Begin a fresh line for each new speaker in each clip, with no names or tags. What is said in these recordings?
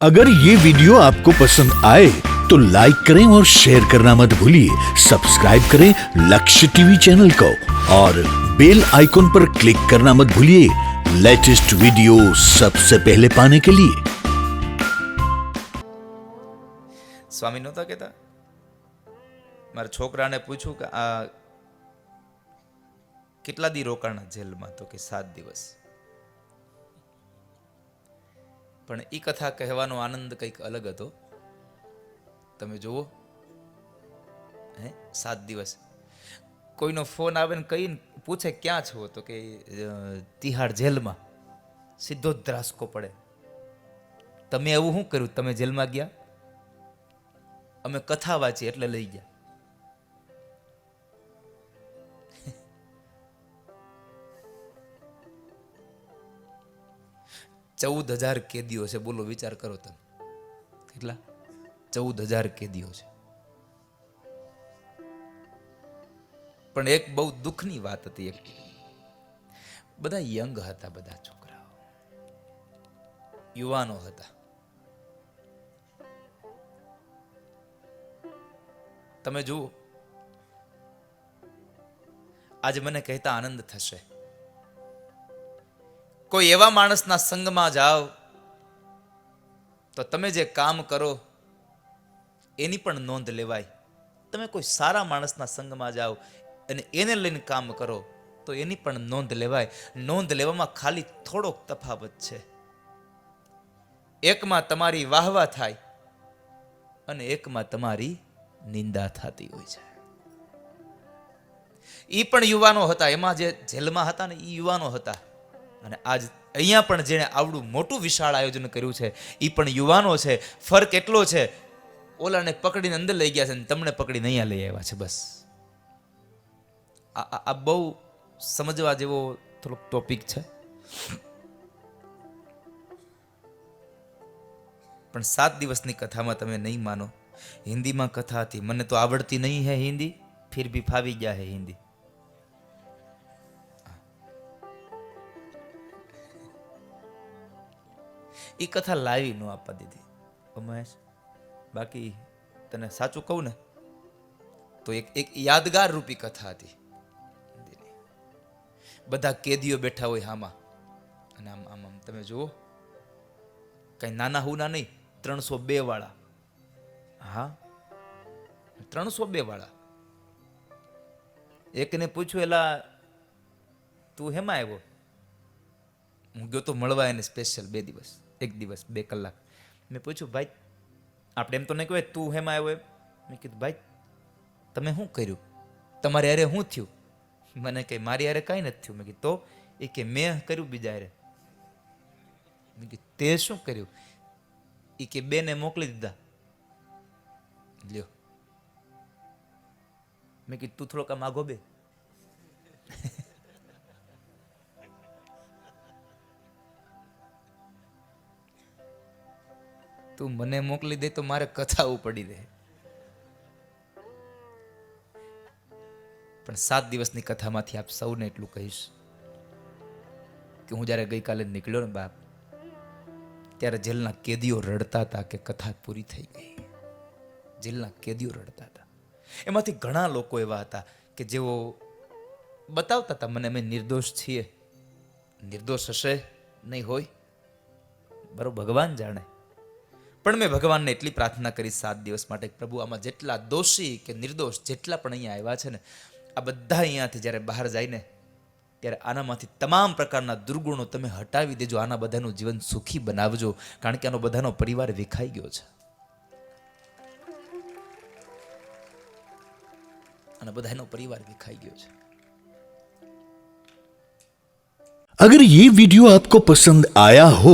अगर ये वीडियो आपको पसंद आए तो लाइक करें और शेयर करना मत भूलिए। सब्सक्राइब करें लक्ष्य टीवी चैनल को और बेल आइकॉन पर क्लिक करना मत भूलिए लेटेस्ट वीडियो सबसे पहले पाने के लिए।
स्वामी नहोता कहेता मारा छोकराने पूछ्યું કે આ કેટલા દી રોકાણા જેલમાં? તો કે 7 દિવસ। પણ એ કથા કહેવાનો આનંદ કંઈક અલગ હતો। તમે જુઓ, હે 7 દિવસ કોઈનો ફોન આવે ને કઈ પૂછે ક્યાં છો તો કે તિહાડ જેલમાં, સીધો જ ધ્રાસકો પડે। તમે એવું શું કર્યું? તમે જેલમાં ગયા? અમે કથા વાંચી એટલે લઈ ગયા। 14,000 કેદીઓ છે। બોલો, વિચાર કરો તમે, કેટલા? 14,000 કેદીઓ છે। પણ એક બહુ દુઃખની વાત હતી, એક બધા યંગ હતા, બધા છોકરાઓ યુવાનો હતા। તમે જુઓ, આજે મને કહેતા આનંદ થશે, કોઈ એવા માણસના સંગમાં જાઓ તો તમે જે કામ કરો એની પણ નોંધ લેવાય। તમે કોઈ સારા માણસના સંગમાં જાઓ અને એને લઈને કામ કરો તો એની પણ નોંધ લેવાય। નોંધ લેવામાં ખાલી થોડોક તફાવત છે। એકમાં તમારી વાહવા થાય અને એકમાં તમારી નિંદા થતી હોય છે। ઈ પણ યુવાનો હતા, એમાં જે જેલમાં હતા ને ઈ યુવાનો હતા, અને આજ અહીંયા પણ જેણે આવડું મોટું વિશાળ આયોજન કર્યું છે ઈ પણ યુવાનો છે। ફરક એટલો છે, ઓલાને પકડીને અંદર લઈ ગયા છે ને તમને પકડીને અહીંયા લઈ આવ્યા છે। બસ આ બહુ સમજવા જેવો થોડોક ટોપિક છે। પણ 7 દિવસની કથામાં તમે નહીં માનો, હિન્દીમાં કથા હતી। મને તો આવડતી નહીં હે હિન્દી, ફિર ભી ફાવી ગયા હે હિન્દી। એ કથા લાવી ન આપવા દીધી મહેશ। બાકી તને સાચું કહું ને તો એક યાદગાર રૂપી કથા હતી। બધા કેદીઓ બેઠા હોય હામાં, અને આમ આમ આમ તમે જુઓ, કઈ નાના હુના નહીં, 302 વાળા। હા, 302 વાળા। એકને પૂછ્યું, એલા તું હેમાં આવ્યો? હું ગયો તો મળવા એને સ્પેશિયલ 2 દિવસ, 1 દિવસ 2 કલાક। મેં પૂછ્યું, ભાઈ આપણે એમ તો નહીં કહેવાય તું હેમાં આવ્યો? મેં કીધું, ભાઈ તમે શું કર્યું? તમારે હારે શું થયું? મને કહે મારી હારે કાંઈ નથી થયું। મેં કીધું તો? એ કે મેં કર્યું બીજા હારે। મેં કીધું તે શું કર્યું? એ કે 2 ને મોકલી દીધા। લ્યો, મેં કીધું તું થોડોક આમ આગો બે। તું મને મોકલી દે તો મારે કથા ઉપડી દે। પણ 7 દિવસની કથામાંથી આપ સૌને એટલું કહીશ કે હું જ્યારે ગઈકાલે નીકળ્યો ને બાપ, ત્યારે જેલના કેદીઓ રડતા હતા કે કથા પૂરી થઈ ગઈ। જેલના કેદીઓ રડતા હતા। એમાંથી ઘણા લોકો એવા હતા કે જેઓ બતાવતા હતા મને અમે નિર્દોષ છીએ। નિર્દોષ હશે, નહીં હોય, બરોબર, ભગવાન જાણે। પણ મેં ભગવાનને એટલી પ્રાર્થના કરી 7 દિવસ માટે, પ્રભુ આમાં જેટલા દોષી કે નિર્દોષ જેટલા પણ અહીંયા આવ્યા છે ને, આ બધા અહીંયાથી જ્યારે બહાર જાય ને ત્યારે આનામાંથી તમામ પ્રકારના દુર્ગુણો તમે હટાવી દેજો। આના બધાનું જીવન સુખી બનાવજો, કારણ કે આનો બધાનો પરિવાર વિખાઈ ગયો છે। આના બધાનો પરિવાર વિખાઈ ગયો છે।
अगर ये वीडियो आपको पसंद आया हो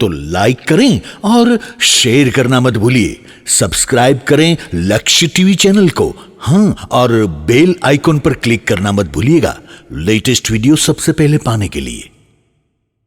तो लाइक करें और शेयर करना मत भूलिए। सब्सक्राइब करें लक्ष्य टीवी चैनल को, हाँ, और बेल आइकॉन पर क्लिक करना मत भूलिएगा लेटेस्ट वीडियो सबसे पहले पाने के लिए।